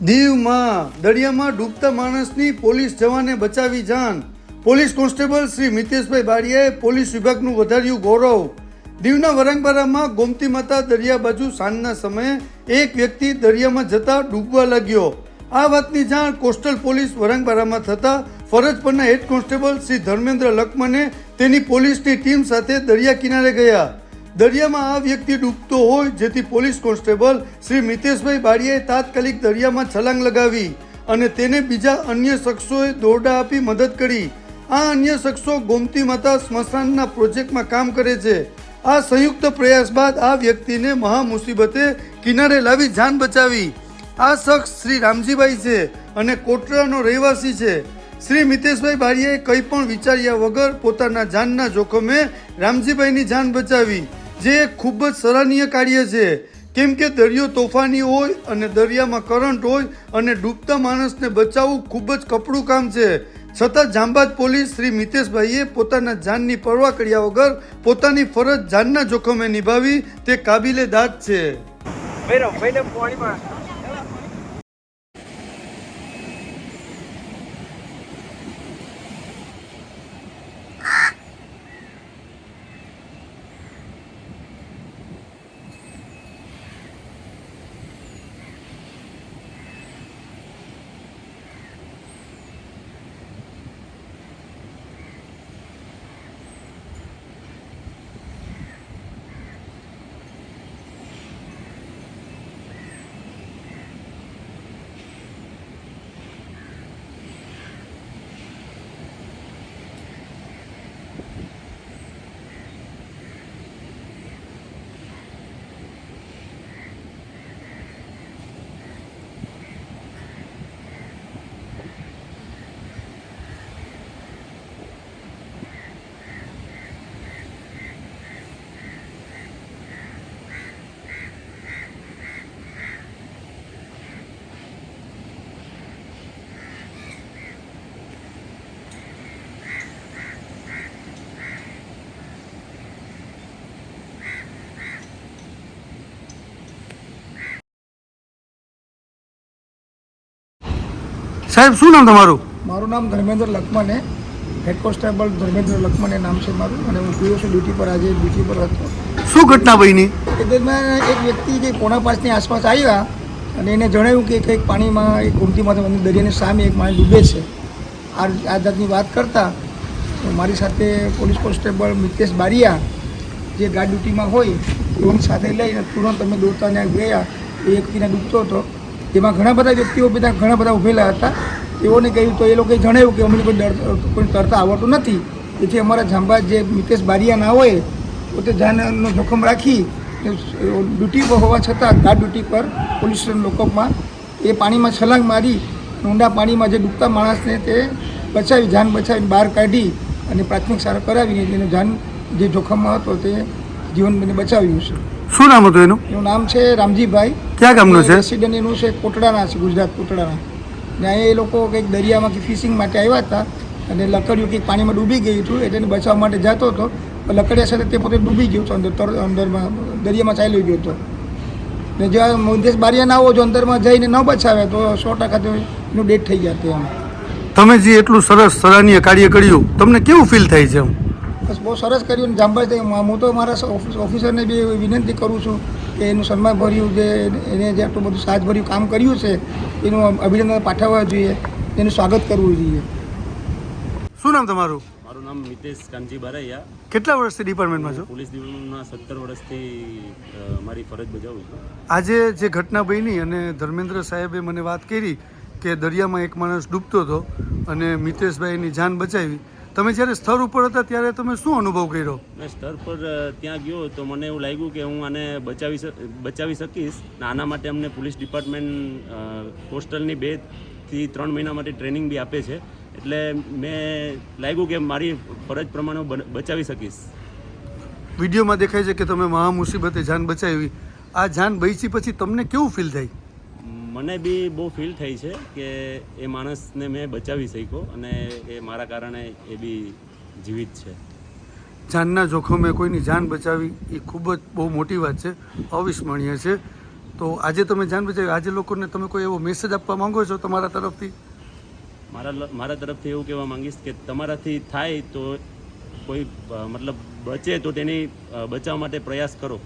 દીવમાં દરિયામાં ડૂબતા માણસની પોલીસ જવાને બચાવી જાન. પોલીસ કોન્સ્ટેબલ શ્રી મિતેશભાઈ બારિયાએ પોલીસ વિભાગનું વધાર્યું ગૌરવ. દીવના વરાંગબારામાં ગોમતી માતા દરિયા બાજુ સાંજના સમયે એક વ્યક્તિ દરિયામાં જતા ડૂબવા લાગ્યો. આ વાતની જાણ કોસ્ટલ પોલીસ વરાંગબારામાં થતા ફરજ પરના હેડ કોન્સ્ટેબલ શ્રી ધર્મેન્દ્ર લખમને તેની પોલીસની ટીમ સાથે દરિયા કિનારે ગયા. દરિયામાં આ વ્યક્તિ ડૂબતો હોય જેથી પોલીસ કોન્સ્ટેબલ શ્રી મિતેશભાઈ બારિયાએ તાત્કાલિક દરિયામાં છલાંગ લગાવી અને તેને બીજા અન્ય શખ્સોએ દોરડા આપી મદદ કરી. આ અન્ય શખ્સો ગોમતી માતા સ્મશાનના પ્રોજેક્ટમાં કામ કરે છે. આ સંયુક્ત પ્રયાસ બાદ આ વ્યક્તિને મહા મુસીબતે કિનારે લાવી જાન બચાવી. આ શખ્સ શ્રી રામજીભાઈ છે અને કોટરાનો રહેવાસી છે. શ્રી મિતેશભાઈ બારિયાએ કંઈ પણ વિચાર્યા વગર પોતાના જાનના જોખમે રામજીભાઈની જાન બચાવી, જે ખૂબ જ સરાહનીય કાર્ય છે. કેમ કે દરિયો તોફાની હોય અને દરિયામાં કરંટ હોય અને ડૂબતા માણસને બચાવવું ખૂબ જ કપડું કામ છે. છતાં જાંબાદ પોલીસ શ્રી મિતેશભાઈએ પોતાના જાનની પરવા કર્યા વગર પોતાની ફરજ જાનના જોખમે નિભાવી તે કાબિલે દાદ છે. સાહેબ, શું નામ તમારું? મારું નામ ધર્મેન્દ્ર લખમને, હેડ કોન્સ્ટેબલ ધર્મેન્દ્ર લખમને નામ છે મારું, અને હું પીઓ છું ડ્યુટી પર. આજે ડ્યુટી પર હતો. શું ઘટના બની? એ દરમિયાન એક વ્યક્તિ જે 4:05ની આસપાસ આવ્યા અને એને જણાવ્યું કે કંઈક પાણીમાં એક ગોમતી માતા દરિયાની સામે એક માણસ ડૂબે છે. આ જાતની વાત કરતાં મારી સાથે પોલીસ કોન્સ્ટેબલ મિતેશ બારિયા જે ગાર્ડ ડ્યુટીમાં હોય એઓની સાથે લઈને તુરંત અમે દોડતા ત્યાં ગયા. એ વ્યક્તિને ડૂબતો હતો. એમાં ઘણા બધા વ્યક્તિઓ ઘણા બધા ઉભેલા હતા. તેઓને કહ્યું તો એ લોકોએ જણાવ્યું કે અમને કોઈ તરતા આવડતું નથી. તેથી અમારા જાંબાદ જે મિતેશ બારિયા ના હોય પોતે જાનનો જોખમ રાખી ડ્યુટી પર હોવા છતાં ગાર્ડ ડ્યુટી પર પોલીસ લોકઅપમાં એ પાણીમાં છલાંગ મારી ઊંડા પાણીમાં જે ડૂબતા માણસને તે બચાવી, જાન બચાવીને બહાર કાઢી અને પ્રાથમિક સારવાર કરાવીને તેનું જાન જે જોખમમાં હતો તે જીવન બચાવ્યું છે. શું નામ હતું એનું? એનું નામ છે રામજીભાઈ. ક્યાં ગામનું છે? રેસિડન્ટ એનું છે કોટડાના છે, ગુજરાત કોટડાના. ને એ લોકો કંઈક દરિયામાં કે ફિશિંગ માટે આવ્યા હતા અને લકડિયું કંઈક પાણીમાં ડૂબી ગયું હતું એટલે એને બચાવવા માટે જતો હતો. લકડિયા સાથે તે પોતે ડૂબી ગયો હતો, અંદરમાં દરિયામાં ચાલ્યો ગયો હતો. ને જ્યાં મિતેશ બારિયા ના હોય જો અંદરમાં જઈને ન બચાવે તો 100% એનું ડેથ થઈ ગયા એમ. તમે જે એટલું સરસ સરાહનીય કાર્ય કર્યું, તમને કેવું ફીલ થાય છે? બસ બહુ સરસ કર્યું ને જાંબાજ. હું તો મારા ઓફિસરને બી વિનંતી કરું છું કે એનું સન્માન ભર્યું જે એને જે આટલું બધું સાજભર્યું કામ કર્યું છે એનું અભિનંદન પાઠવવા જોઈએ, એનું સ્વાગત કરવું જોઈએ. શું નામ તમારું? મારું નામ મિતેશ કાનજી બારૈયા. કેટલા વર્ષથી ડિપાર્ટમેન્ટમાં છો? પોલીસ ડિપાર્ટમેન્ટના 17 વર્ષથી મારી ફરજ બજાવું છું. આજે જે ઘટના બની અને ધર્મેન્દ્ર સાહેબે મને વાત કરી કે દરિયામાં એક માણસ ડૂબતો હતો અને મિતેશભાઈની જાન બચાવી. તમે જ્યારે સ્થળ ઉપર હતા ત્યારે તમે શું અનુભવ કર્યો? મેં સ્થળ પર ત્યાં ગયો તો મને એવું લાગ્યું કે હું આને બચાવી શકીશ. આના માટે અમને પોલીસ ડિપાર્ટમેન્ટ કોસ્ટલની 2 થી 3 મહિના માટે ટ્રેનિંગ બી આપે છે. એટલે મેં લાગ્યું કે મારી ફરજ પ્રમાણે હું બચાવી શકીશ. વિડીયોમાં દેખાય છે કે તમે મહા મુસીબતે જાન બચાવી. આ જાન બચી પછી તમને કેવું ફીલ થાય? મને બી બહુ ફીલ થઈ છે કે એ માણસને મેં બચાવી શક્યો અને એ મારા કારણે એ બી જીવિત છે. જાનના જોખમે કોઈની જાન બચાવી એ ખૂબ જ બહુ મોટી વાત છે, અવિસ્મરણીય છે. તો આજે તમે જાન બચાવી, આજે લોકોને તમે કોઈ એવો મેસેજ આપવા માંગો છો તમારા તરફથી? મારા તરફથી એવું કહેવા માંગીશ કે તમારાથી થાય તો કોઈ મતલબ બચે તો તેની બચાવ માટે પ્રયાસ કરો.